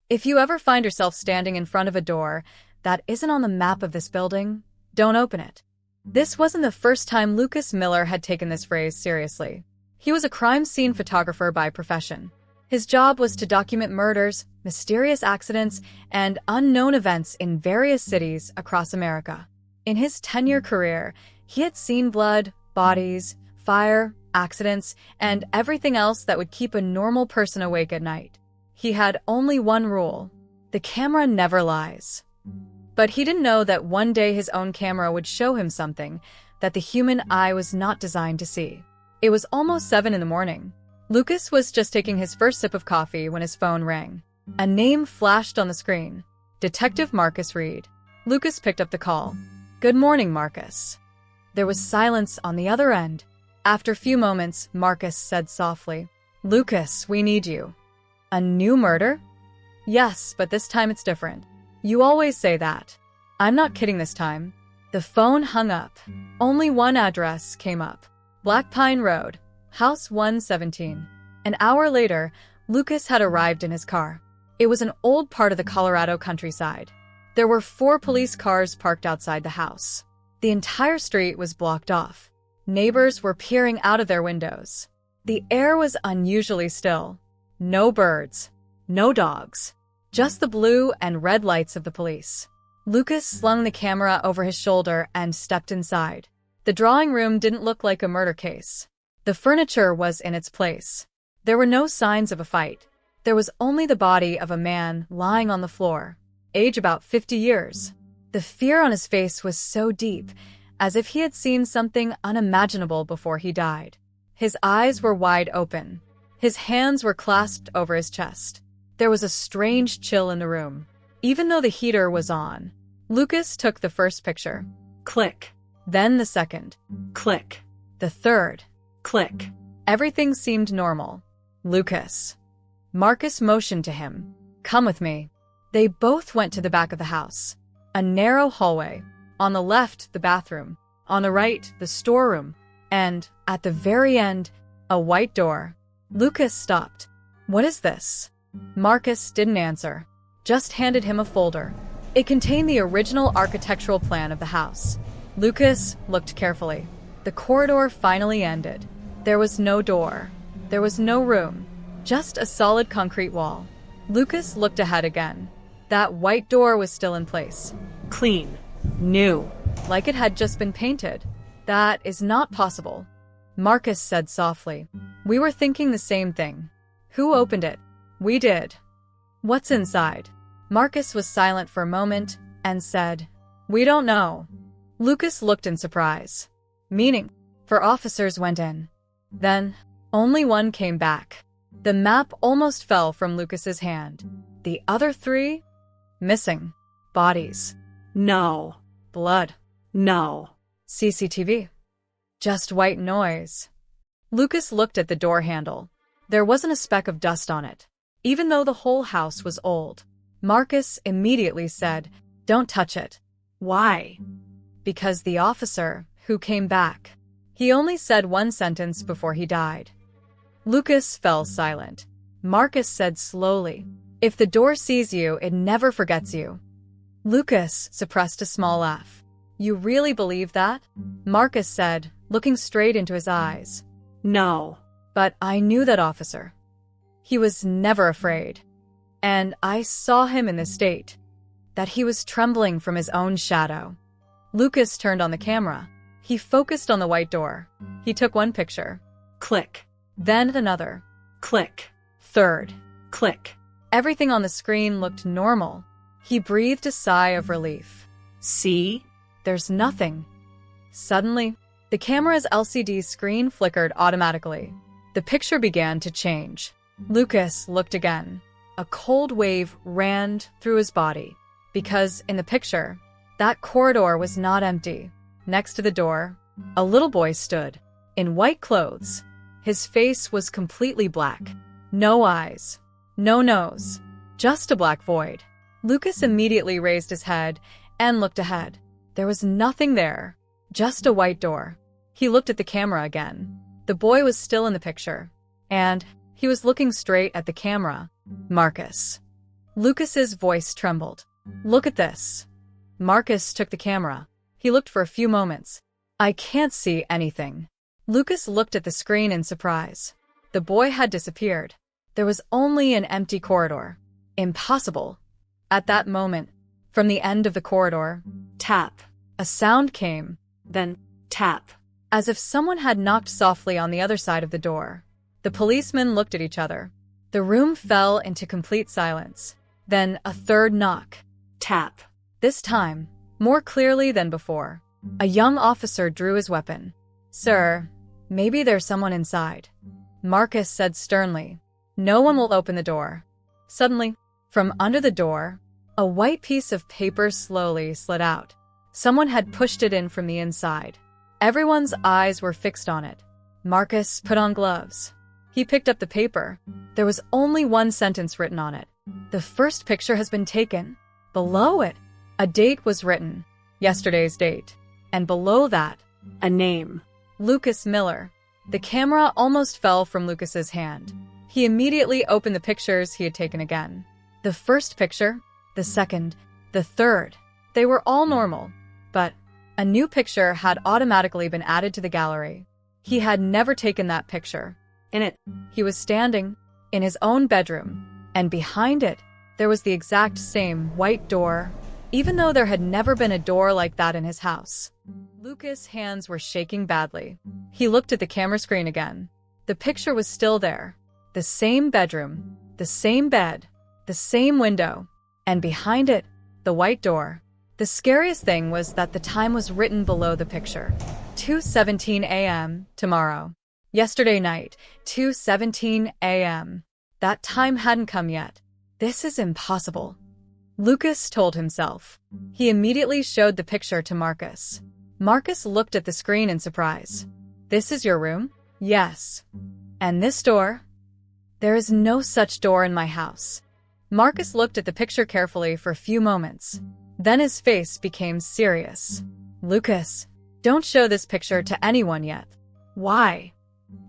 If you ever find yourself standing in front of a door that isn't on the map of this building, don't open it. This wasn't the first time Lucas Miller had taken this phrase seriously. He was a crime scene photographer by profession. His job was to document murders, mysterious accidents, and unknown events in various cities across America. In his 10-year career, he had seen blood, bodies, fire, accidents, and everything else that would keep a normal person awake at night. He had only one rule: the camera never lies. But he didn't know that one day his own camera would show him something that the human eye was not designed to see. It was almost 7 in the morning. Lucas was just taking his first sip of coffee when his phone rang. A name flashed on the screen: Detective Marcus Reed. Lucas picked up the call. "Good morning, Marcus." There was silence on the other end. After a few moments, Marcus said softly, "Lucas, we need you." "A new murder?" "Yes, but this time it's different." "You always say that." "I'm not kidding this time." The phone hung up. Only one address came up: Black Pine Road, House 117. An hour later, Lucas had arrived in his car. It was an old part of the Colorado countryside. There were 4 police cars parked outside the house. The entire street was blocked off. Neighbors were peering out of their windows. The air was unusually still. No birds, no dogs, just the blue and red lights of the police. Lucas slung the camera over his shoulder and stepped inside. The drawing room didn't look like a murder case. The furniture was in its place. There were no signs of a fight. There was only the body of a man lying on the floor, age about 50 years. The fear on his face was so deep, as if he had seen something unimaginable before he died. His eyes were wide open. His hands were clasped over his chest. There was a strange chill in the room, even though the heater was on. Lucas took the first picture. Click. Then the second. Click. The third. Click. Everything seemed normal. "Lucas." Marcus motioned to him. "Come with me." They both went to the back of the house. A narrow hallway. On the left, the bathroom. On the right, the storeroom. And, at the very end, a white door. Lucas stopped. "What is this?" Marcus didn't answer, just handed him a folder. It contained the original architectural plan of the house. Lucas looked carefully. The corridor finally ended. There was no door. There was no room. Just a solid concrete wall. Lucas looked ahead again. That white door was still in place. Clean. New. Like it had just been painted. "That is not possible," Marcus said softly. "We were thinking the same thing." "Who opened it?" "We did." "What's inside?" Marcus was silent for a moment and said, "We don't know." Lucas looked in surprise. "Meaning?" "4 officers went in. Then, only one came back." The map almost fell from Lucas's hand. The other 3? Missing. Bodies. No. Blood. No. CCTV. Just white noise. Lucas looked at the door handle. There wasn't a speck of dust on it, even though the whole house was old. Marcus immediately said, "Don't touch it." "Why?" "Because the officer who came back, he only said one sentence before he died." Lucas fell silent. Marcus said slowly, "If the door sees you, it never forgets you." Lucas suppressed a small laugh. "You really believe that?" Marcus said, looking straight into his eyes. "No. But I knew that officer. He was never afraid. And I saw him in this state, that he was trembling from his own shadow." Lucas turned on the camera. He focused on the white door. He took one picture. Click. Then another. Click. Third. Click. Everything on the screen looked normal. He breathed a sigh of relief. "See? There's nothing." Suddenly, the camera's LCD screen flickered automatically. The picture began to change. Lucas looked again. A cold wave ran through his body, because in the picture, that corridor was not empty. Next to the door, a little boy stood, in white clothes. His face was completely black. No eyes. No nose. Just a black void. Lucas immediately raised his head and looked ahead. There was nothing there. Just a white door. He looked at the camera again. The boy was still in the picture. And he was looking straight at the camera. Marcus. Lucas's voice trembled. Look at this. Marcus took the camera. He looked for a few moments. I can't see anything. Lucas looked at the screen in surprise. The boy had disappeared. There was only an empty corridor. Impossible. At that moment, from the end of the corridor, tap. A sound came, then tap, as if someone had knocked softly on the other side of the door. The policemen looked at each other. The room fell into complete silence. Then a third knock. Tap. This time, more clearly than before. A young officer drew his weapon. Sir, maybe there's someone inside. Marcus said sternly. No one will open the door. Suddenly, from under the door, a white piece of paper slowly slid out. Someone had pushed it in from the inside. Everyone's eyes were fixed on it. Marcus put on gloves. He picked up the paper. There was only one sentence written on it. The first picture has been taken. Below it, a date was written, yesterday's date. And below that, a name. Lucas Miller. The camera almost fell from Lucas's hand. He immediately opened the pictures he had taken again. The first picture, the second, the third, they were all normal. But a new picture had automatically been added to the gallery. He had never taken that picture. In it, he was standing in his own bedroom, and behind it, there was the exact same white door, even though there had never been a door like that in his house. Lucas' hands were shaking badly. He looked at the camera screen again. The picture was still there. The same bedroom, the same bed, the same window, and behind it, the white door. The scariest thing was that the time was written below the picture. 2:17 a.m. tomorrow. Yesterday night, 2:17 a.m. That time hadn't come yet. This is impossible. Lucas told himself. He immediately showed the picture to Marcus. Marcus looked at the screen in surprise. This is your room? Yes. And this door? There is no such door in my house. Marcus looked at the picture carefully for a few moments. Then his face became serious. Lucas, don't show this picture to anyone yet. Why?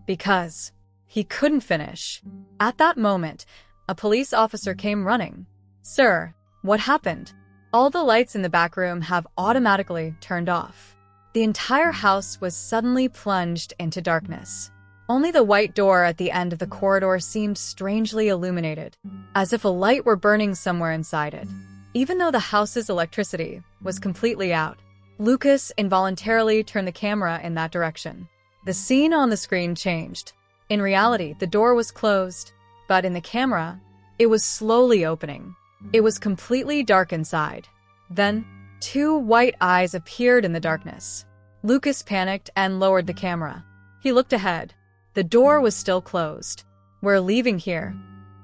Because he couldn't finish. At that moment, a police officer came running. Sir, what happened? All the lights in the back room have automatically turned off. The entire house was suddenly plunged into darkness. Only the white door at the end of the corridor seemed strangely illuminated, as if a light were burning somewhere inside it. Even though the house's electricity was completely out, Lucas involuntarily turned the camera in that direction. The scene on the screen changed. In reality, the door was closed, but in the camera, it was slowly opening. It was completely dark inside. Then, two white eyes appeared in the darkness. Lucas panicked and lowered the camera. He looked ahead. The door was still closed. We're leaving here,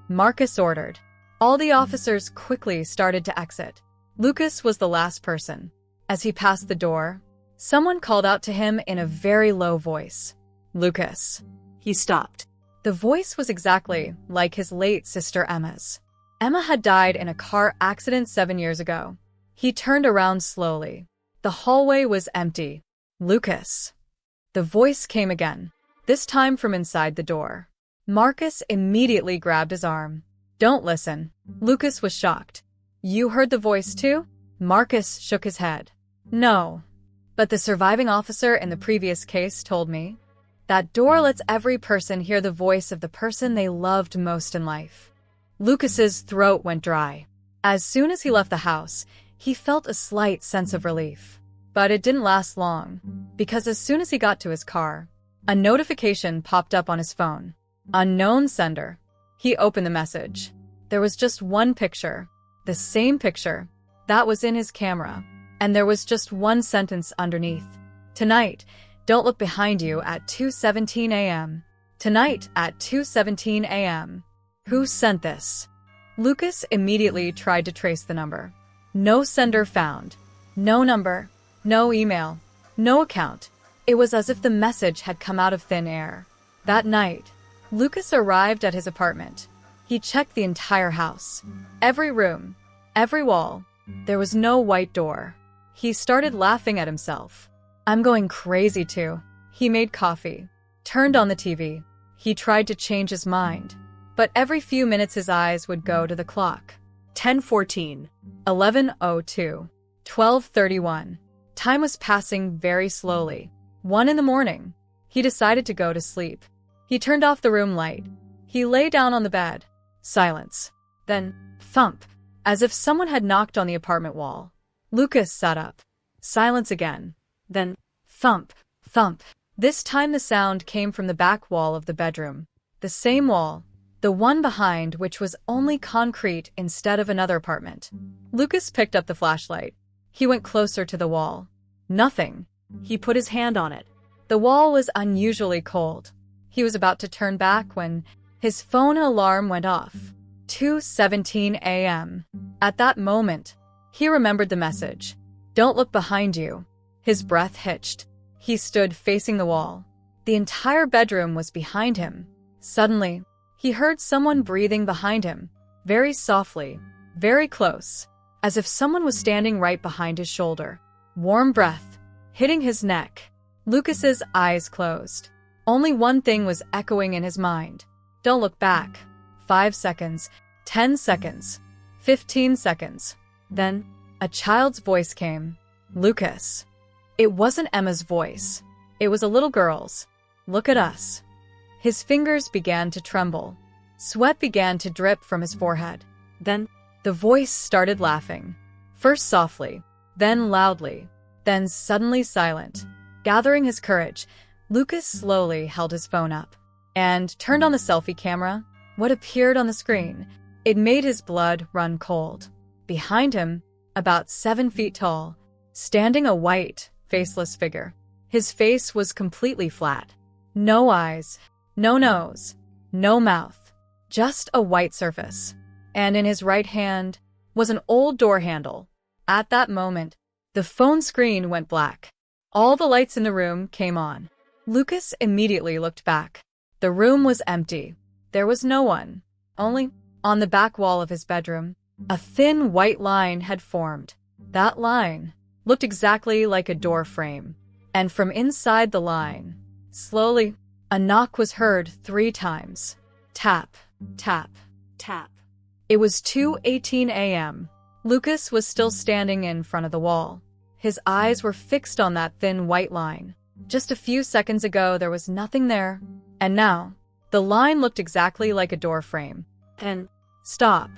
Marcus ordered. All the officers quickly started to exit. Lucas was the last person. As he passed the door, someone called out to him in a very low voice. Lucas. He stopped. The voice was exactly like his late sister Emma's. Emma had died in a car accident 7 years ago. He turned around slowly. The hallway was empty. Lucas. The voice came again, this time from inside the door. Marcus immediately grabbed his arm. Don't listen. Lucas was shocked. You heard the voice too? Marcus shook his head. No. But the surviving officer in the previous case told me. That door lets every person hear the voice of the person they loved most in life. Lucas's throat went dry. As soon as he left the house, he felt a slight sense of relief. But it didn't last long, because as soon as he got to his car, a notification popped up on his phone. Unknown sender. He opened the message. There was just one picture, the same picture, that was in his camera, and there was just one sentence underneath. Tonight, don't look behind you at 2:17 a.m. Tonight at 2:17 a.m. Who sent this? Lucas immediately tried to trace the number. No sender found. No number. No email. No account. It was as if the message had come out of thin air. That night, Lucas arrived at his apartment. He checked the entire house. Every room. Every wall. There was no white door. He started laughing at himself. I'm going crazy too. He made coffee. Turned on the TV. He tried to change his mind. But every few minutes his eyes would go to the clock. 10:14. 11:02. 12:31. Time was passing very slowly. 1 in the morning. He decided to go to sleep. He turned off the room light. He lay down on the bed. Silence. Then, thump, as if someone had knocked on the apartment wall. Lucas sat up. Silence again. Then, thump, thump. This time the sound came from the back wall of the bedroom. The same wall. The one behind which was only concrete instead of another apartment. Lucas picked up the flashlight. He went closer to the wall. Nothing. He put his hand on it. The wall was unusually cold. He was about to turn back when his phone alarm went off. 2:17 a.m. At that moment, he remembered the message. Don't look behind you. His breath hitched. He stood facing the wall. The entire bedroom was behind him. Suddenly, he heard someone breathing behind him, very softly, very close, as if someone was standing right behind his shoulder. Warm breath, hitting his neck. Lucas's eyes closed. Only one thing was echoing in his mind. Don't look back. 5 seconds, 10 seconds, 15 seconds. Then, a child's voice came. Lucas. It wasn't Emma's voice. It was a little girl's. Look at us. His fingers began to tremble. Sweat began to drip from his forehead. Then, the voice started laughing. First softly, then loudly, then suddenly silent. Gathering his courage, Lucas slowly held his phone up and turned on the selfie camera. What appeared on the screen? It made his blood run cold. Behind him, about 7 feet tall, standing a white, faceless figure. His face was completely flat. No eyes, no nose, no mouth, just a white surface. And in his right hand was an old door handle. At that moment, the phone screen went black. All the lights in the room came on. Lucas immediately looked back. The room was empty. There was no one. Only, on the back wall of his bedroom, a thin white line had formed. That line looked exactly like a door frame. And from inside the line, slowly, a knock was heard 3 times. Tap, tap, tap. It was 2:18 a.m. Lucas was still standing in front of the wall. His eyes were fixed on that thin white line. Just a few seconds ago, there was nothing there. And now, the line looked exactly like a door frame. Then, stop.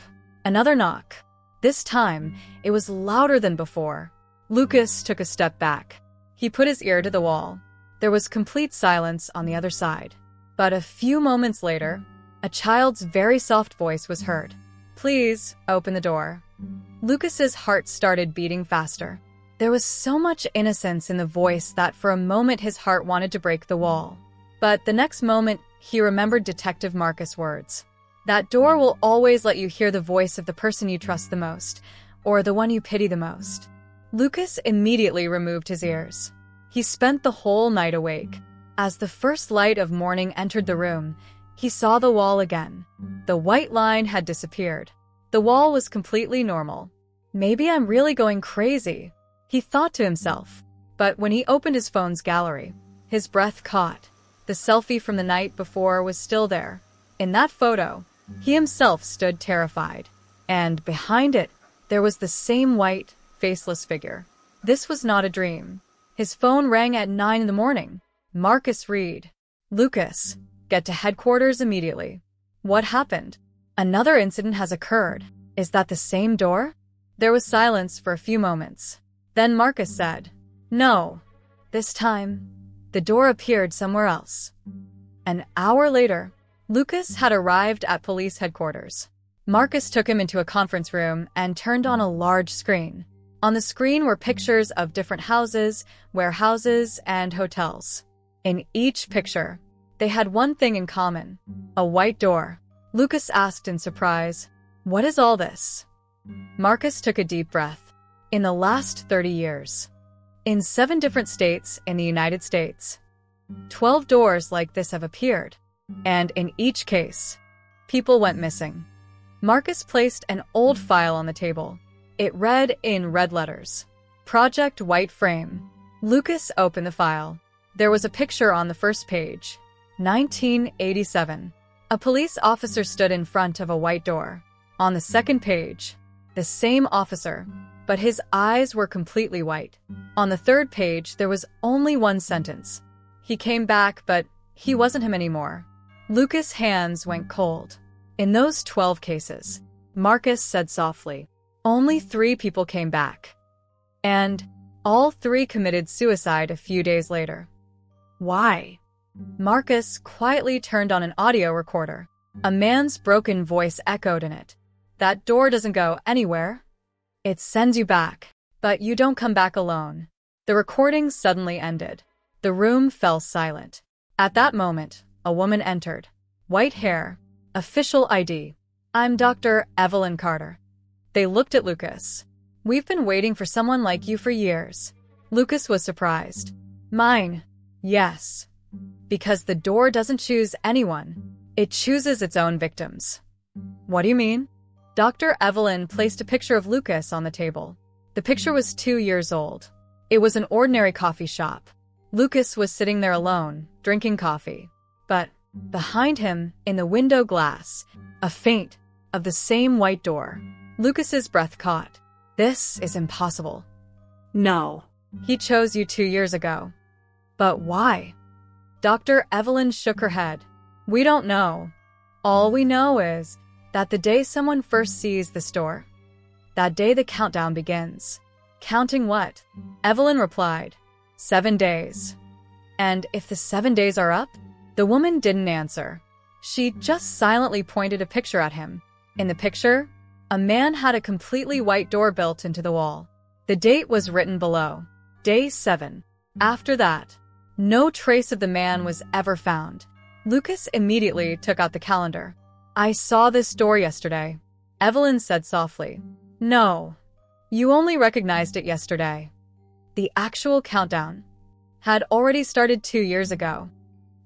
Another knock. This time, it was louder than before. Lucas took a step back. He put his ear to the wall. There was complete silence on the other side. But a few moments later, a child's very soft voice was heard. Please, open the door. Lucas's heart started beating faster. There was so much innocence in the voice that for a moment his heart wanted to break the wall. But the next moment, he remembered Detective Marcus' words. That door will always let you hear the voice of the person you trust the most, or the one you pity the most. Lucas immediately removed his ears. He spent the whole night awake. As the first light of morning entered the room, he saw the wall again. The white line had disappeared. The wall was completely normal. Maybe I'm really going crazy, he thought to himself. But when he opened his phone's gallery, his breath caught. The selfie from the night before was still there. In that photo, he himself stood terrified. And behind it, there was the same white, faceless figure. This was not a dream. His phone rang at 9 in the morning. Marcus Reed. Lucas, get to headquarters immediately. What happened? Another incident has occurred. Is that the same door? There was silence for a few moments. Then Marcus said, No. This time, the door appeared somewhere else. An hour later, Lucas had arrived at police headquarters. Marcus took him into a conference room and turned on a large screen. On the screen were pictures of different houses, warehouses, and hotels. In each picture, they had one thing in common: a white door. Lucas asked in surprise, What is all this? Marcus took a deep breath. In the last 30 years, in 7 different states in the United States, 12 doors like this have appeared. And in each case, people went missing. Marcus placed an old file on the table. It read in red letters, Project White Frame. Lucas opened the file. There was a picture on the first page. 1987. A police officer stood in front of a white door. On the second page, The same officer, but his eyes were completely white. On the third page, there was only one sentence. He came back, but he wasn't him anymore. Lucas' hands went cold. In those 12 cases, Marcus said softly, only 3 people came back. And all 3 committed suicide a few days later. Why? Marcus quietly turned on an audio recorder. A man's broken voice echoed in it. That door doesn't go anywhere. It sends you back, but you don't come back alone. The recording suddenly ended. The room fell silent. At that moment, a woman entered. White hair. Official ID. I'm Dr. Evelyn Carter. They looked at Lucas. We've been waiting for someone like you for years. Lucas was surprised. Mine. Yes. Because the door doesn't choose anyone. It chooses its own victims. What do you mean? Dr. Evelyn placed a picture of Lucas on the table. The picture was 2 years old. It was an ordinary coffee shop. Lucas was sitting there alone, drinking coffee. But behind him, in the window glass, a feint of the same white door. Lucas's breath caught. This is impossible. No. He chose you 2 years ago. But why? Dr. Evelyn shook her head. We don't know. All we know is that the day someone first sees the store, that day the countdown begins. Counting what? Evelyn replied, 7 days. And if the 7 days are up? The woman didn't answer. She just silently pointed a picture at him. In the picture, a man had a completely white door built into the wall. The date was written below. Day 7. After that, no trace of the man was ever found. Lucas immediately took out the calendar. I saw this door yesterday, Evelyn said softly. No, you only recognized it yesterday. The actual countdown had already started 2 years ago.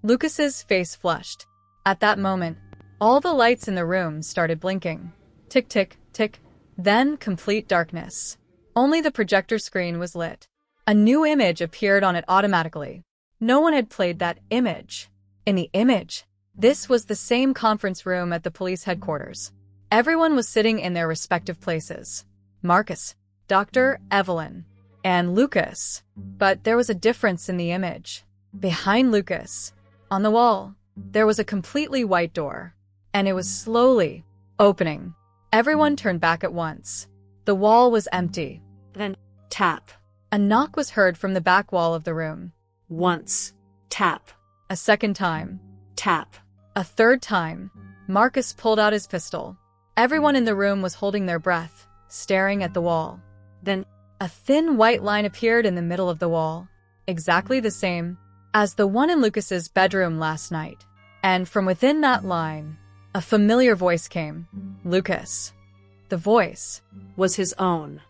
Lucas's face flushed. At that moment, all the lights in the room started blinking. Tick, tick, tick. Then complete darkness. Only the projector screen was lit. A new image appeared on it automatically. No one had played that image. In the image, this was the same conference room at the police headquarters. Everyone was sitting in their respective places. Marcus, Dr. Evelyn, and Lucas. But there was a difference in the image. Behind Lucas, on the wall, there was a completely white door, and it was slowly opening. Everyone turned back at once. The wall was empty. Then, tap. A knock was heard from the back wall of the room. Once. Tap. A second time. Tap. A third time. Marcus pulled out his pistol. Everyone in the room was holding their breath, staring at the wall. Then, a thin white line appeared in the middle of the wall, exactly the same as the one in Lucas's bedroom last night. And from within that line, a familiar voice came. Lucas. The voice was his own.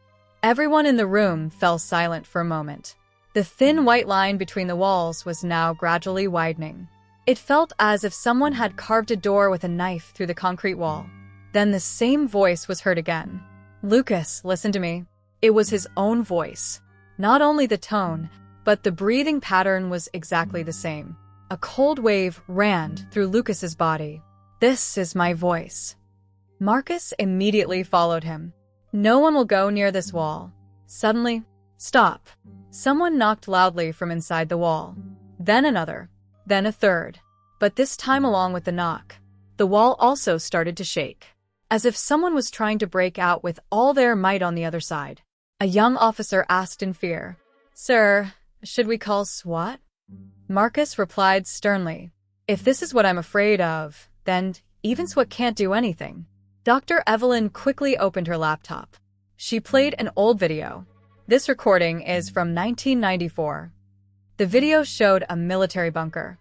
Everyone in the room fell silent for a moment. The thin white line between the walls was now gradually widening. It felt as if someone had carved a door with a knife through the concrete wall. Then the same voice was heard again. Lucas, listen to me. It was his own voice. Not only the tone, but the breathing pattern was exactly the same. A cold wave ran through Lucas's body. This is my voice. Marcus immediately followed him. No one will go near this wall. Suddenly, stop. Someone knocked loudly from inside the wall. Then another. Then a third. But this time along with the knock, the wall also started to shake, as if someone was trying to break out with all their might on the other side. A young officer asked in fear, Sir, should we call SWAT? Marcus replied sternly, If this is what I'm afraid of, then even SWAT can't do anything. Dr. Evelyn quickly opened her laptop. She played an old video. This recording is from 1994. The video showed a military bunker.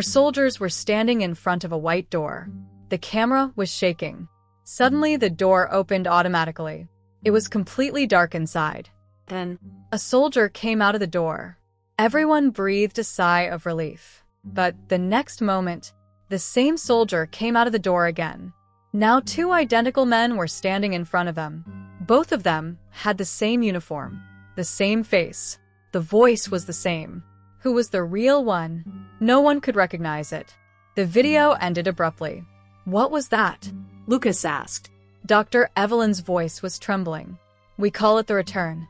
Soldiers were standing in front of a white door. The camera was shaking. Suddenly, the door opened automatically. It was completely dark inside. Then, a soldier came out of the door. Everyone breathed a sigh of relief. But the next moment, the same soldier came out of the door again. Now 2 identical men were standing in front of them. Both of them had the same uniform, the same face. The voice was the same. Who was the real one? No one could recognize it. The video ended abruptly. What was that? Lucas asked. Dr. Evelyn's voice was trembling. We call it the return.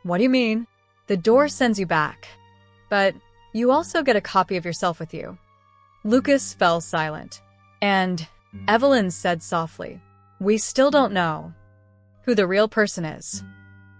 What do you mean? The door sends you back. But you also get a copy of yourself with you. Lucas fell silent. And Evelyn said softly, we still don't know who the real person is.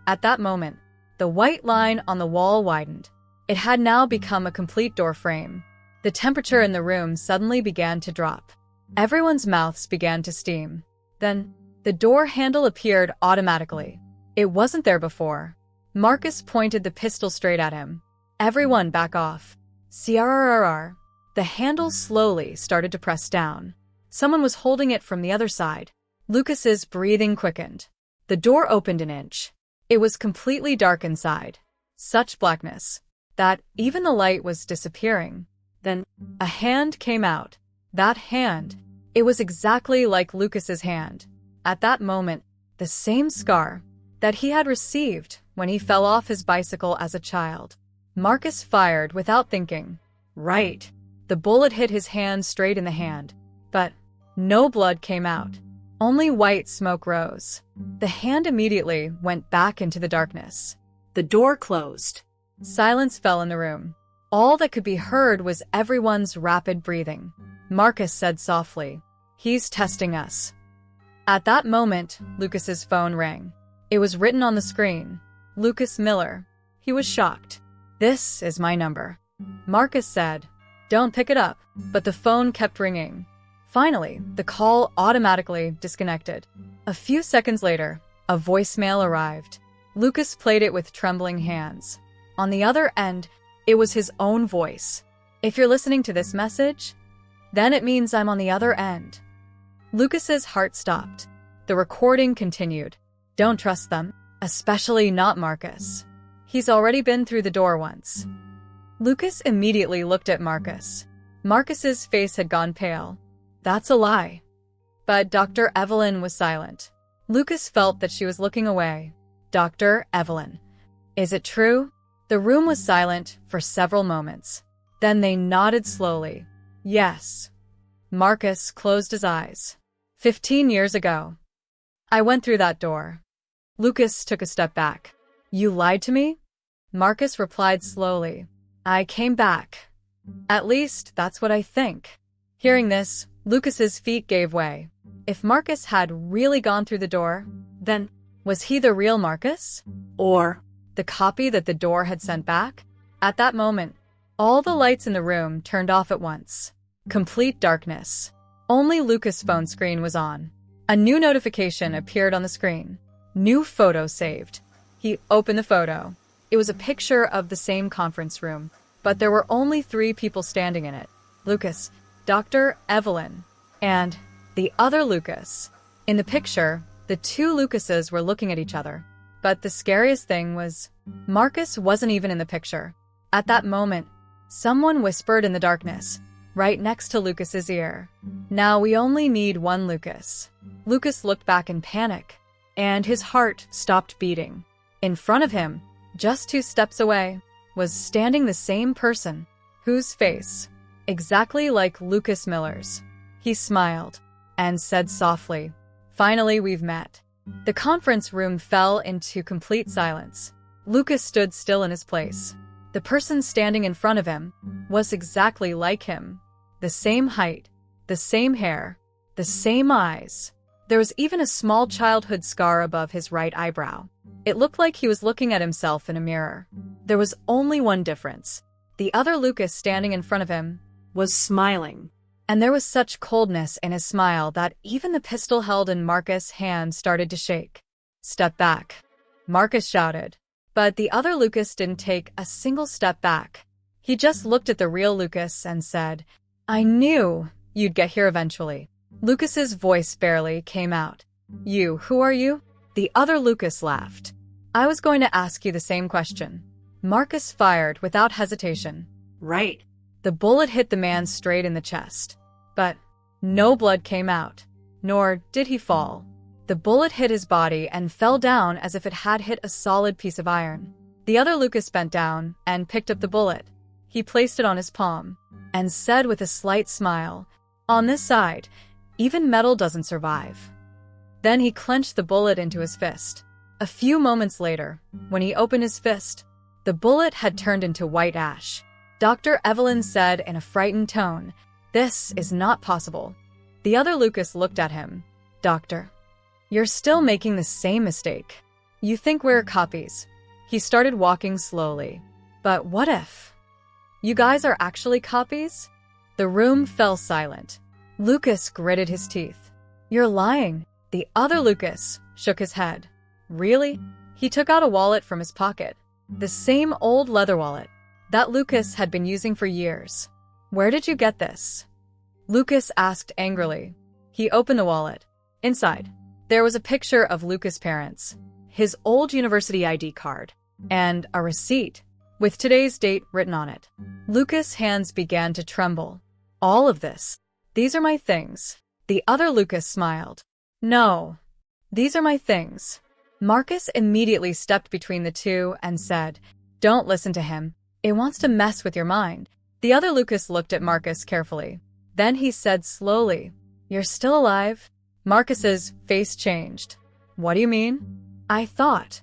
At that moment, the white line on the wall widened. It had now become a complete door frame. The temperature in the room suddenly began to drop. Everyone's mouths began to steam. Then, the door handle appeared automatically. It wasn't there before. Marcus pointed the pistol straight at him. Everyone back off. CRRR. The handle slowly started to press down. Someone was holding it from the other side. Lucas's breathing quickened. The door opened an inch. It was completely dark inside. Such blackness that even the light was disappearing. Then, a hand came out. That hand. It was exactly like Lucas's hand. At that moment, the same scar that he had received when he fell off his bicycle as a child. Marcus fired without thinking. Right. The bullet hit his hand straight in the hand. But no blood came out. Only white smoke rose. The hand immediately went back into the darkness. The door closed. Silence fell in the room. All that could be heard was everyone's rapid breathing. Marcus said softly, he's testing us. At that moment, Lucas's phone rang. It was written on the screen. Lucas Miller. He was shocked. This is my number. Marcus said, don't pick it up. But the phone kept ringing. Finally, the call automatically disconnected. A few seconds later, a voicemail arrived. Lucas played it with trembling hands. On the other end, it was his own voice. If you're listening to this message, then it means I'm on the other end. Lucas's heart stopped. The recording continued. Don't trust them, especially not Marcus. He's already been through the door once. Lucas immediately looked at Marcus. Marcus's face had gone pale. That's a lie. But Dr. Evelyn was silent. Lucas felt that she was looking away. Dr. Evelyn. Is it true? The room was silent for several moments. Then they nodded slowly. Yes. Marcus closed his eyes. 15 years ago. I went through that door. Lucas took a step back. You lied to me? Marcus replied slowly. I came back. At least, that's what I think. Hearing this, Lucas's feet gave way. If Marcus had really gone through the door, then was he the real Marcus? Or the copy that the door had sent back? At that moment, all the lights in the room turned off at once. Complete darkness. Only Lucas' phone screen was on. A new notification appeared on the screen. New photo saved. He opened the photo. It was a picture of the same conference room, but there were only 3 people standing in it. Lucas, Dr. Evelyn, and the other Lucas. In the picture, the 2 Lucases were looking at each other. But the scariest thing was, Marcus wasn't even in the picture. At that moment, someone whispered in the darkness, right next to Lucas's ear. Now we only need 1 Lucas. Lucas looked back in panic, and his heart stopped beating. In front of him, just 2 steps away, was standing the same person, whose face, exactly like Lucas Miller's. He smiled and said softly, finally we've met. The conference room fell into complete silence. Lucas stood still in his place. The person standing in front of him was exactly like him. The same height, the same hair, the same eyes. There was even a small childhood scar above his right eyebrow. It looked like he was looking at himself in a mirror. There was only one difference. The other Lucas standing in front of him Was smiling. and there was such coldness in his smile that even the pistol held in Marcus' hand started to shake. Step back, Marcus shouted. But the other Lucas didn't take a single step back. He just looked at the real Lucas and said, I knew you'd get here eventually. Lucas's voice barely came out. You, who are you? The other Lucas laughed. I was going to ask you the same question. Marcus fired without hesitation. Right. The bullet hit the man straight in the chest. But no blood came out, nor did he fall. The bullet hit his body and fell down as if it had hit a solid piece of iron. The other Lucas bent down and picked up the bullet. He placed it on his palm and said with a slight smile, on this side, even metal doesn't survive. Then he clenched the bullet into his fist. A few moments later, when he opened his fist, the bullet had turned into white ash. Dr. Evelyn said in a frightened tone, "This is not possible." The other Lucas looked at him. "Doctor, you're still making the same mistake. You think we're copies." He started walking slowly. "But what if you guys are actually copies?" The room fell silent. Lucas gritted his teeth. "You're lying." The other Lucas shook his head. "Really?" He took out a wallet from his pocket. The same old leather wallet that Lucas had been using for years. "Where did you get this?" Lucas asked angrily. He opened the wallet. Inside, there was a picture of Lucas' parents, his old university ID card, and a receipt with today's date written on it. Lucas' hands began to tremble. "All of this? These are my things." The other Lucas smiled. "No, these are my things." Marcus immediately stepped between the two and said, "Don't listen to him. It wants to mess with your mind." The other Lucas looked at Marcus carefully. Then he said slowly, "You're still alive?" Marcus's face changed. "What do you mean?" "I thought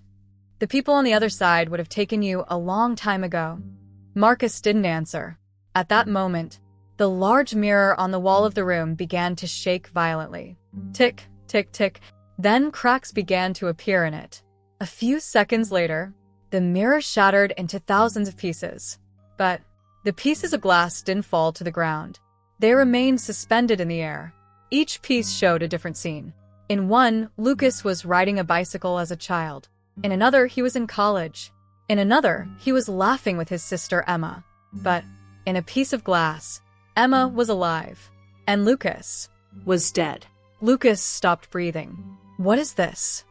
the people on the other side would have taken you a long time ago." Marcus didn't answer. At that moment, the large mirror on the wall of the room began to shake violently. Tick, tick, tick. Then cracks began to appear in it. A few seconds later, the mirror shattered into thousands of pieces. But the pieces of glass didn't fall to the ground. They remained suspended in the air. Each piece showed a different scene. In one, Lucas was riding a bicycle as a child. In another, he was in college. In another, he was laughing with his sister Emma. But in a piece of glass, Emma was alive, and Lucas Was dead. Lucas stopped breathing. "What is this?"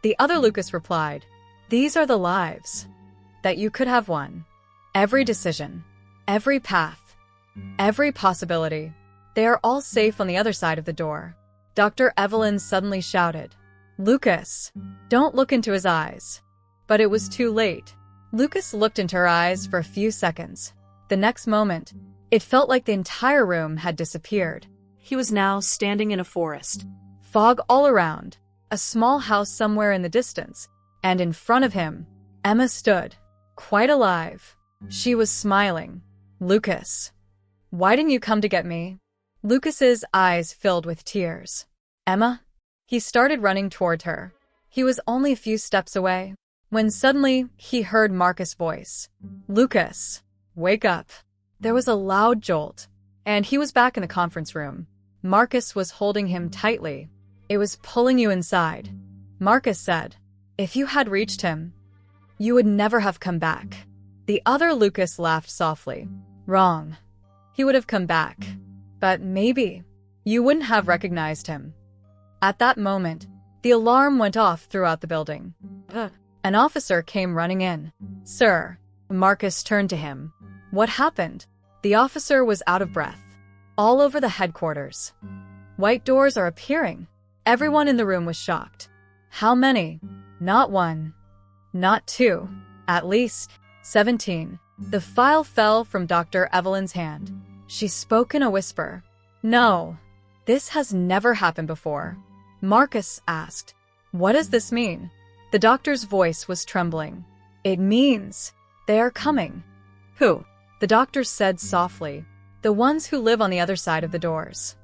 The other Lucas replied, "These are the lives that you could have won. Every decision, every path, every possibility. They are all safe on the other side of the door." Dr. Evelyn suddenly shouted, "Lucas, don't look into his eyes." But it was too late. Lucas looked into her eyes for a few seconds. The next moment, it felt like the entire room had disappeared. He was now standing in a forest. Fog all around, a small house somewhere in the distance, and in front of him, Emma stood, quite alive. She was smiling. "Lucas, why didn't you come to get me?" Lucas's eyes filled with tears. "Emma?" He started running toward her. He was only a few steps away, when suddenly he heard Marcus' voice. "Lucas, wake up." There was a loud jolt, and he was back in the conference room. Marcus was holding him tightly. "It was pulling you inside," Marcus said. "If you had reached him, you would never have come back." The other Lucas laughed softly. "Wrong. He would have come back. But maybe you wouldn't have recognized him." At that moment, the alarm went off throughout the building. An officer came running in. "Sir." Marcus turned to him. "What happened?" The officer was out of breath. "All over the headquarters. White doors are appearing." Everyone in the room was shocked. "How many?" "Not one. Not two. At least 17. The file fell from Dr. Evelyn's hand. She spoke in a whisper. "No, this has never happened before." Marcus asked, "What does this mean?" The doctor's voice was trembling. "It means they are coming." Who? The doctor said softly. "The ones who live on the other side of the doors."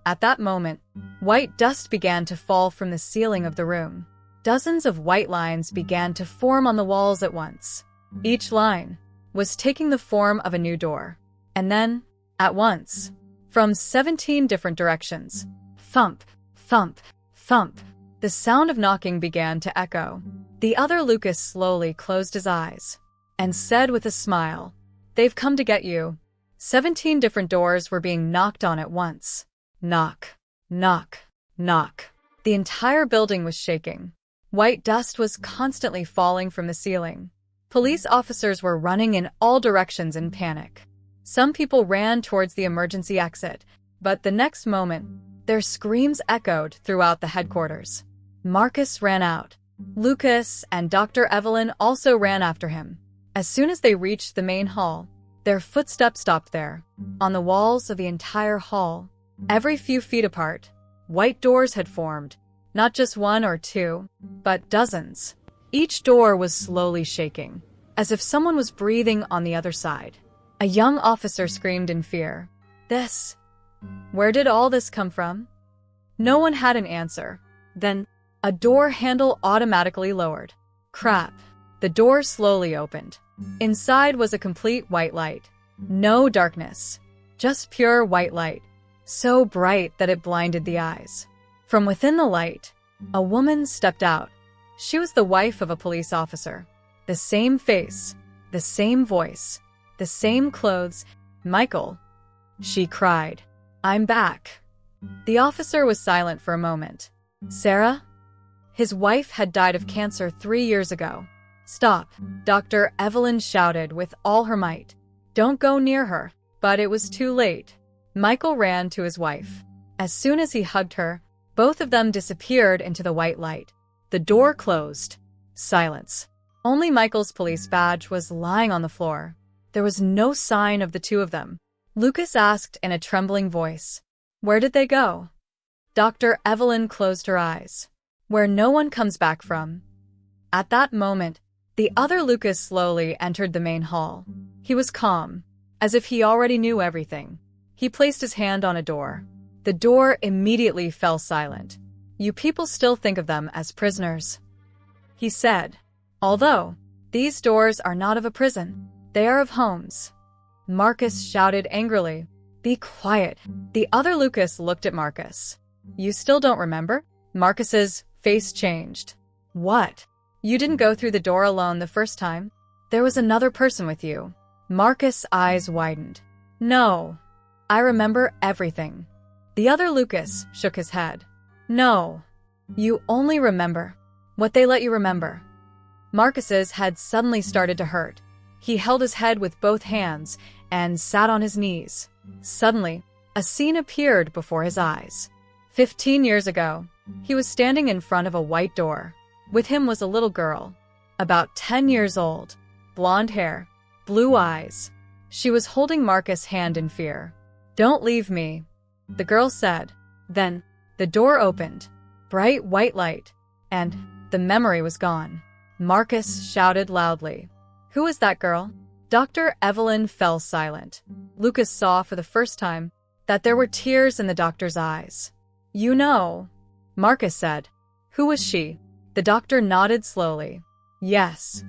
At that moment, white dust began to fall from the ceiling of the room. Dozens of white lines began to form on the walls at once. Each line was taking the form of a new door. And then, at once, from 17 different directions, thump, thump, thump, the sound of knocking began to echo. The other Lucas slowly closed his eyes and said with a smile, "They've come to get you." 17 different doors were being knocked on at once. Knock, knock, knock. The entire building was shaking. White dust was constantly falling from the ceiling. Police officers were running in all directions in panic. Some people ran towards the emergency exit, but the next moment, their screams echoed throughout the headquarters. Marcus ran out. Lucas and Dr. Evelyn also ran after him. As soon as they reached the main hall, their footsteps stopped there. On the walls of the entire hall, every few feet apart, white doors had formed, Not just one or two, but dozens. Each door was slowly shaking, as if someone was breathing on the other side. A young officer screamed in fear. This? Where did all this come from? No one had an answer. Then, a door handle automatically lowered. Crap. The door slowly opened. Inside was a complete white light. No darkness. Just pure white light. So bright that it blinded the eyes. From within the light, a woman stepped out. She was the wife of a police officer. The same face, the same voice, the same clothes. Michael, she cried. I'm back. The officer was silent for a moment. Sarah? His wife had died of cancer 3 years ago. Stop, Dr. Evelyn shouted with all her might. Don't go near her. But it was too late. Michael ran to his wife. As soon as he hugged her, both of them disappeared into the white light. The door closed. Silence. Only Michael's police badge was lying on the floor. There was no sign of the two of them. Lucas asked in a trembling voice, Where did they go? Dr. Evelyn closed her eyes. Where no one comes back from. At that moment, the other Lucas slowly entered the main hall. He was calm, as if he already knew everything. He placed his hand on a door. The door immediately fell silent. You people still think of them as prisoners, he said. Although, these doors are not of a prison. They are of homes. Marcus shouted angrily. Be quiet. The other Lucas looked at Marcus. You still don't remember? Marcus's face changed. What? You didn't go through the door alone the first time? There was another person with you. Marcus' eyes widened. No. I remember everything. The other Lucas shook his head. No. You only remember what they let you remember. Marcus's head suddenly started to hurt. He held his head with both hands and sat on his knees. Suddenly, a scene appeared before his eyes. 15 years ago, he was standing in front of a white door. With him was a little girl, about 10 years old, blonde hair, blue eyes. She was holding Marcus' hand in fear. Don't leave me, the girl said. Then, the door opened, bright white light, and the memory was gone. Marcus shouted loudly. Who was that girl? Dr. Evelyn fell silent. Lucas saw for the first time that there were tears in the doctor's eyes. You know, Marcus said. Who was she? The doctor nodded slowly. Yes.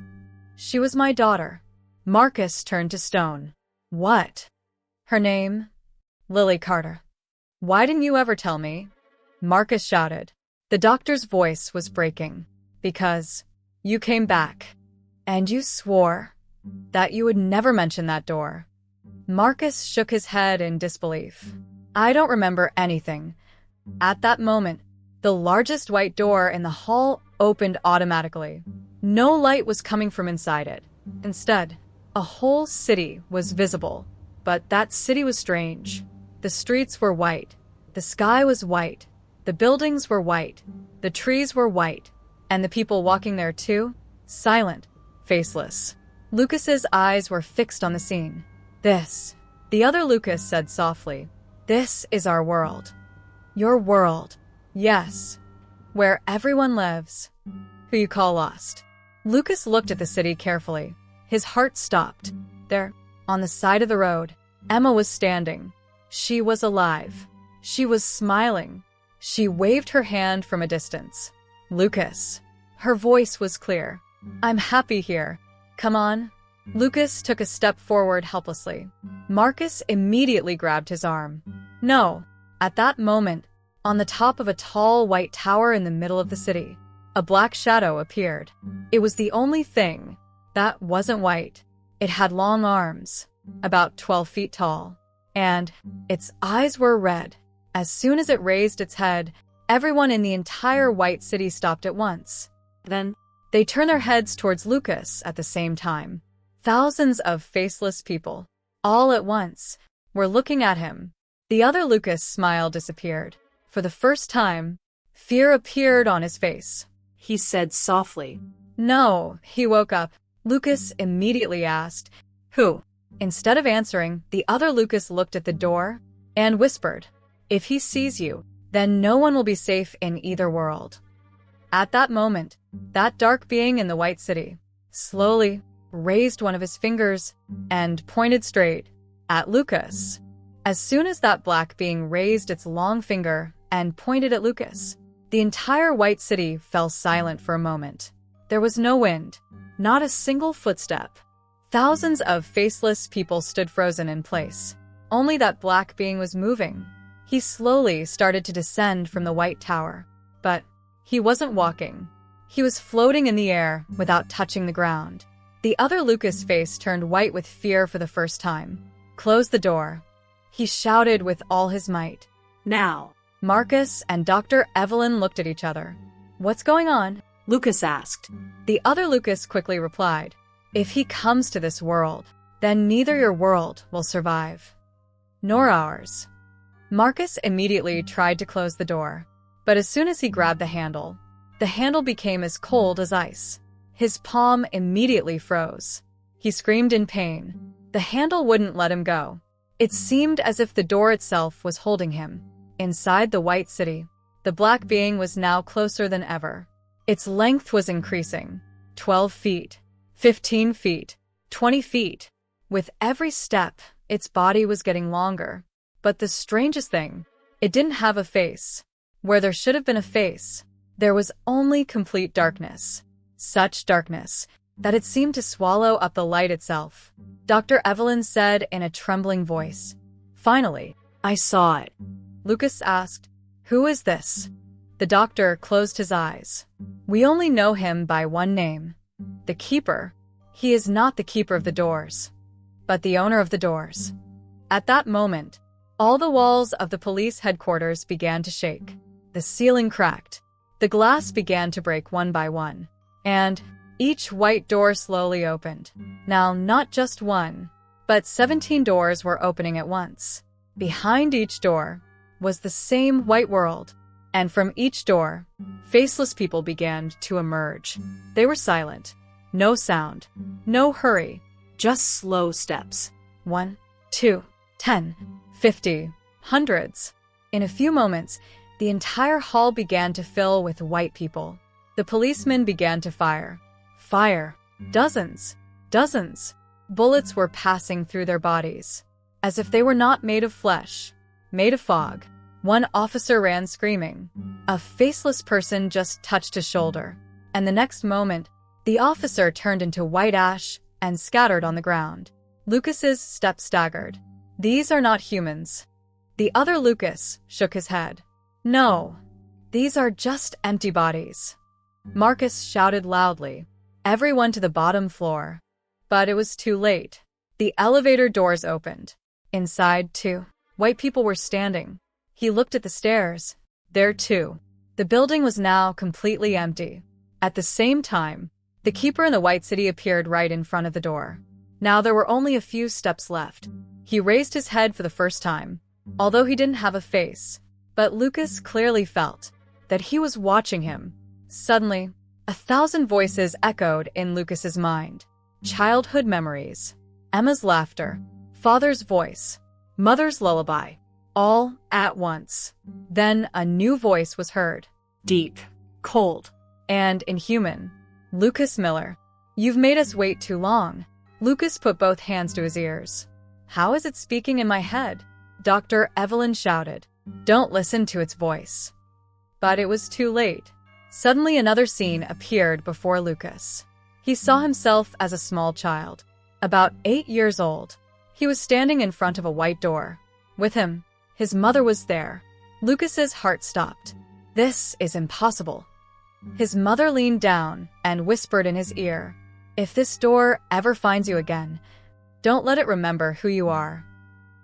She was my daughter. Marcus turned to stone. What? Her name? Lily Carter. Why didn't you ever tell me? Marcus shouted. The doctor's voice was breaking. Because you came back. And you swore that you would never mention that door. Marcus shook his head in disbelief. I don't remember anything. At that moment, the largest white door in the hall opened automatically. No light was coming from inside it. Instead, a whole city was visible. But that city was strange. The streets were white. The sky was white. The buildings were white. The trees were white. And the people walking there too? Silent, faceless. Lucas's eyes were fixed on the scene. This, the other Lucas said softly. This is our world. Your world. Yes. Where everyone lives. Who you call lost. Lucas looked at the city carefully. His heart stopped. There, on the side of the road, Emma was standing. She was alive. She was smiling. She waved her hand from a distance. Lucas. Her voice was clear. I'm happy here. Come on. Lucas took a step forward helplessly. Marcus immediately grabbed his arm. No. At that moment, on the top of a tall white tower in the middle of the city, a black shadow appeared. It was the only thing that wasn't white. It had long arms, about 12 feet tall, and its eyes were red. As soon as it raised its head, everyone in the entire white city stopped at once. Then, they turned their heads towards Lucas at the same time. Thousands of faceless people, all at once, were looking at him. The other Lucas' smile disappeared. For the first time, fear appeared on his face. He said softly. No, he woke up. Lucas immediately asked, Who? Instead of answering, the other Lucas looked at the door and whispered, If he sees you, then no one will be safe in either world. At that moment, that dark being in the White City slowly raised one of his fingers and pointed straight at Lucas. As soon as that black being raised its long finger and pointed at Lucas, the entire White City fell silent for a moment. There was no wind, not a single footstep. Thousands of faceless people stood frozen in place. Only that black being was moving. He slowly started to descend from the White Tower. But he wasn't walking. He was floating in the air without touching the ground. The other Lucas' face turned white with fear for the first time. "Close the door," he shouted with all his might. Now, Marcus and Dr. Evelyn looked at each other. "What's going on?" Lucas asked. The other Lucas quickly replied, "If he comes to this world, then neither your world will survive, nor ours." Marcus immediately tried to close the door, but as soon as he grabbed the handle became as cold as ice. His palm immediately froze. He screamed in pain. The handle wouldn't let him go. It seemed as if the door itself was holding him. Inside the White City, the black being was now closer than ever. Its length was increasing. 12 feet, 15 feet, 20 feet. With every step, its body was getting longer. But the strangest thing, it didn't have a face. Where there should have been a face, there was only complete darkness. Such darkness that it seemed to swallow up the light itself. Dr. Evelyn said in a trembling voice. "Finally, I saw it." Lucas asked, "Who is this?" The doctor closed his eyes. "We only know him by one name. The Keeper. He is not the keeper of the doors, but the owner of the doors." At that moment, all the walls of the police headquarters began to shake. The ceiling cracked. The glass began to break one by one. And each white door slowly opened. Now, not just one, but 17 doors were opening at once. Behind each door was the same white world. And from each door, faceless people began to emerge. They were silent. No sound. No hurry. Just slow steps. 1, 2, 10, 50, hundreds. In a few moments, the entire hall began to fill with white people. The policemen began to fire. Fire. Dozens. Dozens. Bullets were passing through their bodies, as if they were not made of flesh, made of fog. One officer ran screaming. A faceless person just touched his shoulder, and the next moment, the officer turned into white ash and scattered on the ground. Lucas's steps staggered. "These are not humans." The other Lucas shook his head. "No, these are just empty bodies." Marcus shouted loudly, "Everyone to the bottom floor." But it was too late. The elevator doors opened. Inside, two white people were standing. He looked at the stairs. There too. The building was now completely empty. At the same time, the Keeper in the White City appeared right in front of the door. Now there were only a few steps left. He raised his head for the first time, although he didn't have a face. But Lucas clearly felt that he was watching him. Suddenly, 1,000 voices echoed in Lucas's mind. Childhood memories, Emma's laughter, father's voice, mother's lullaby, all at once. Then a new voice was heard. Deep, cold, and inhuman. "Lucas Miller, you've made us wait too long." Lucas put both hands to his ears. "How is it speaking in my head?" Dr. Evelyn shouted. "Don't listen to its voice." But it was too late. Suddenly another scene appeared before Lucas. He saw himself as a small child, about 8 years old. He was standing in front of a white door. With him, his mother was there. Lucas's heart stopped. This is impossible. His mother leaned down and whispered in his ear, "If this door ever finds you again, don't let it remember who you are."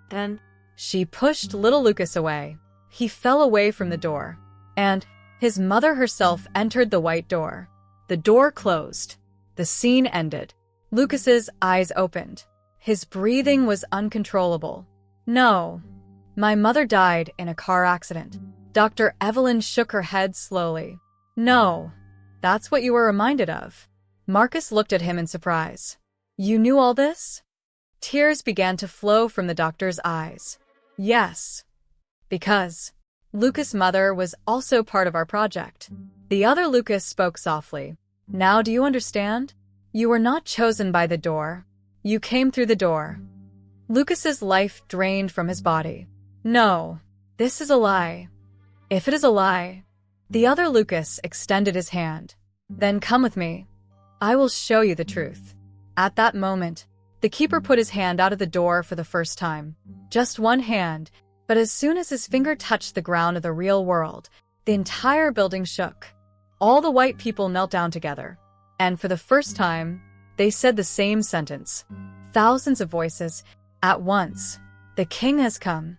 Then she pushed little Lucas away. He fell away from the door, and his mother herself entered the white door. The door closed. The scene ended. Lucas's eyes opened. His breathing was uncontrollable. "No, my mother died in a car accident." Dr. Evelyn shook her head slowly. "No, that's what you were reminded of." Marcus looked at him in surprise. "You knew all this?" Tears began to flow from the doctor's eyes. "Yes, because..." Lucas' mother was also part of our project. The other Lucas spoke softly. Now do you understand? You were not chosen by the door. You came through the door. Lucas's life drained from his body. No, this is a lie. If it is a lie, the other Lucas extended his hand. Then come with me. I will show you the truth. At that moment, the keeper put his hand out of the door for the first time. Just one hand, but as soon as his finger touched the ground of the real world, the entire building shook. All the white people knelt down together. And for the first time, they said the same sentence. Thousands of voices, at once. The king has come.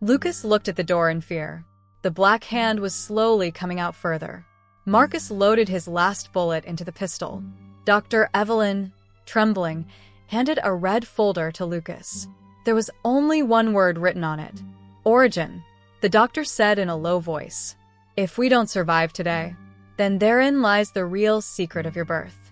Lucas looked at the door in fear. The black hand was slowly coming out further. Marcus loaded his last bullet into the pistol. Dr. Evelyn, trembling, handed a red folder to Lucas. There was only one word written on it. Origin. The doctor said in a low voice. If we don't survive today, then therein lies the real secret of your birth.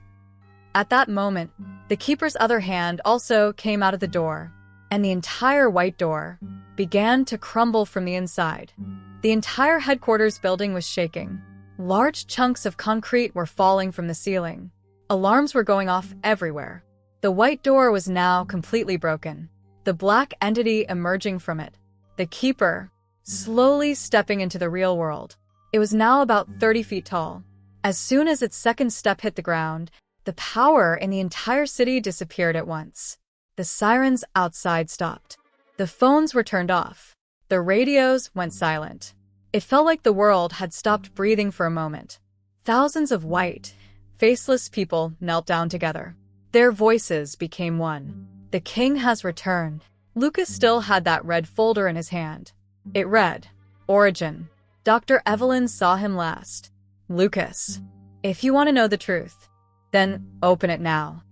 At that moment, the keeper's other hand also came out of the door, and the entire white door began to crumble from the inside. The entire headquarters building was shaking. Large chunks of concrete were falling from the ceiling. Alarms were going off everywhere. The white door was now completely broken, the black entity emerging from it. The keeper, slowly stepping into the real world. It was now about 30 feet tall. As soon as its second step hit the ground, the power in the entire city disappeared at once. The sirens outside stopped. The phones were turned off. The radios went silent. It felt like the world had stopped breathing for a moment. Thousands of white, faceless people knelt down together. Their voices became one. The king has returned. Lucas still had that red folder in his hand. It read, Origin. Dr. Evelyn saw him last. Lucas, if you want to know the truth, then open it now.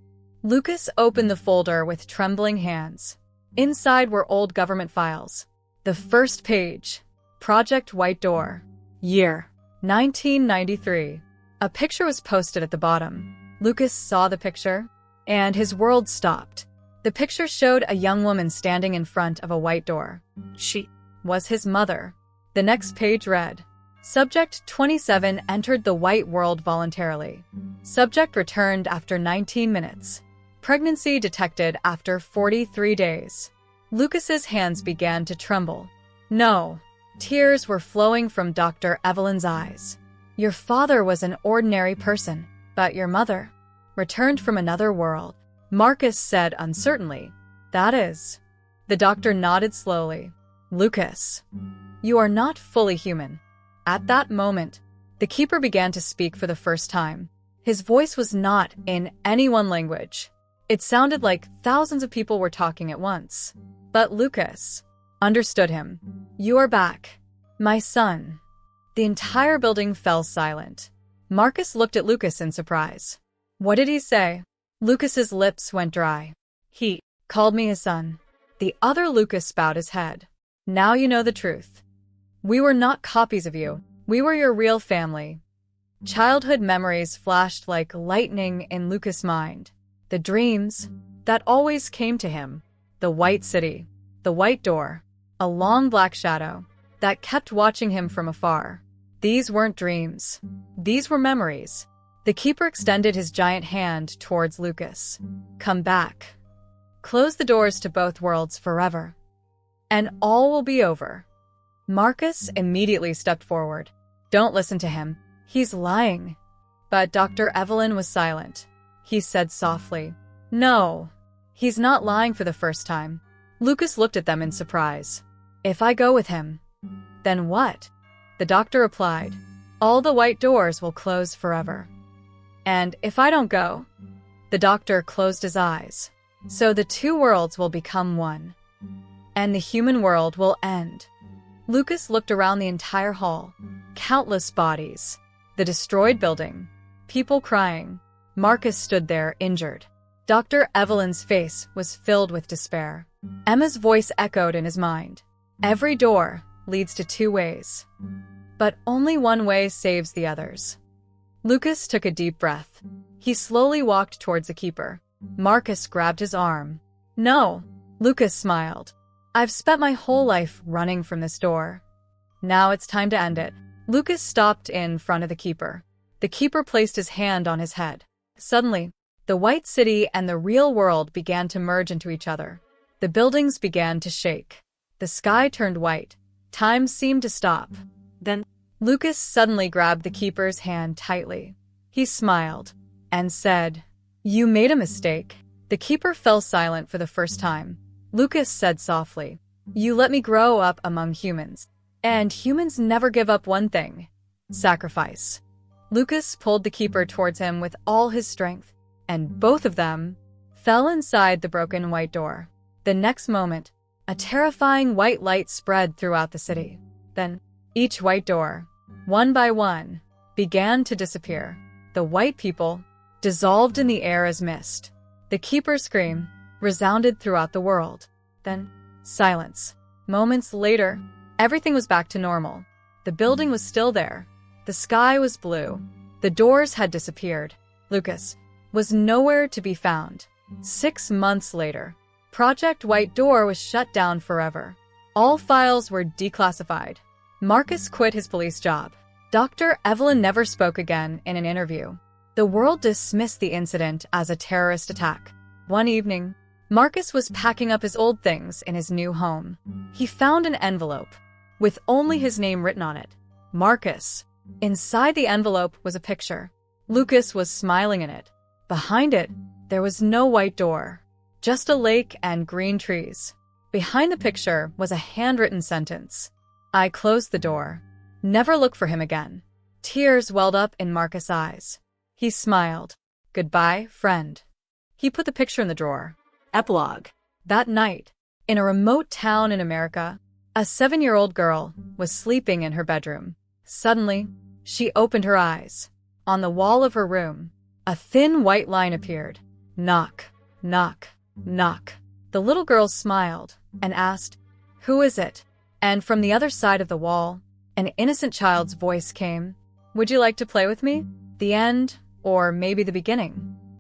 Lucas opened the folder with trembling hands. Inside were old government files. The first page, Project White Door. Year, 1993. A picture was posted at the bottom. Lucas saw the picture, and his world stopped. The picture showed a young woman standing in front of a white door. She was his mother. The next page read, Subject 27 entered the white world voluntarily. Subject returned after 19 minutes. Pregnancy detected after 43 days. Lucas's hands began to tremble. No. Tears were flowing from Dr. Evelyn's eyes. Your father was an ordinary person, but your mother returned from another world. Marcus said uncertainly. That is. The doctor nodded slowly. Lucas, you are not fully human. At that moment, the keeper began to speak for the first time. His voice was not in any one language. It sounded like thousands of people were talking at once. But Lucas understood him. You are back, my son. The entire building fell silent. Marcus looked at Lucas in surprise. What did he say? Lucas's lips went dry. He called me his son. The other Lucas bowed his head. Now you know the truth. We were not copies of you. We were your real family. Childhood memories flashed like lightning in Lucas' mind. The dreams that always came to him. The white city. The white door. A long black shadow that kept watching him from afar. These weren't dreams. These were memories. The keeper extended his giant hand towards Lucas. Come back. Close the doors to both worlds forever. And all will be over. Marcus immediately stepped forward. Don't listen to him. He's lying. But Dr. Evelyn was silent. He said softly, No, he's not lying for the first time. Lucas looked at them in surprise. If I go with him, then what? The doctor replied, All the white doors will close forever. And if I don't go? The doctor closed his eyes. So the two worlds will become one. And the human world will end. Lucas looked around the entire hall. Countless bodies. The destroyed building. People crying. Marcus stood there, injured. Dr. Evelyn's face was filled with despair. Emma's voice echoed in his mind. Every door leads to two ways. But only one way saves the others. Lucas took a deep breath. He slowly walked towards the keeper. Marcus grabbed his arm. No, Lucas smiled. I've spent my whole life running from this door. Now it's time to end it. Lucas stopped in front of the keeper. The keeper placed his hand on his head. Suddenly, the white city and the real world began to merge into each other. The buildings began to shake. The sky turned white. Time seemed to stop. Then, Lucas suddenly grabbed the keeper's hand tightly. He smiled and said, "You made a mistake." The keeper fell silent for the first time. Lucas said softly, "You let me grow up among humans. And humans never give up one thing: sacrifice." Lucas pulled the keeper towards him with all his strength, and both of them fell inside the broken white door. The next moment, a terrifying white light spread throughout the city. Then, each white door, one by one, began to disappear. The white people dissolved in the air as mist. The keeper's scream resounded throughout the world. Then, silence. Moments later, everything was back to normal. The building was still there. The sky was blue. The doors had disappeared. Lucas was nowhere to be found. 6 months later, Project White Door was shut down forever. All files were declassified. Marcus quit his police job. Dr. Evelyn never spoke again in an interview. The world dismissed the incident as a terrorist attack. One evening, Marcus was packing up his old things in his new home. He found an envelope with only his name written on it. Marcus. Inside the envelope was a picture. Lucas was smiling in it. Behind it, there was no white door, just a lake and green trees. Behind the picture was a handwritten sentence. "I closed the door. Never look for him again." Tears welled up in Marcus' eyes. He smiled. "Goodbye, friend." He put the picture in the drawer. epilogue. That night, in a remote town in America, a 7-year-old girl was sleeping in her bedroom. Suddenly, she opened her eyes. On the wall of her room, a thin white line appeared. Knock, knock, knock. The little girl smiled and asked, "Who is it?" And from the other side of the wall, an innocent child's voice came. "Would you like to play with me?" The end, or maybe the beginning.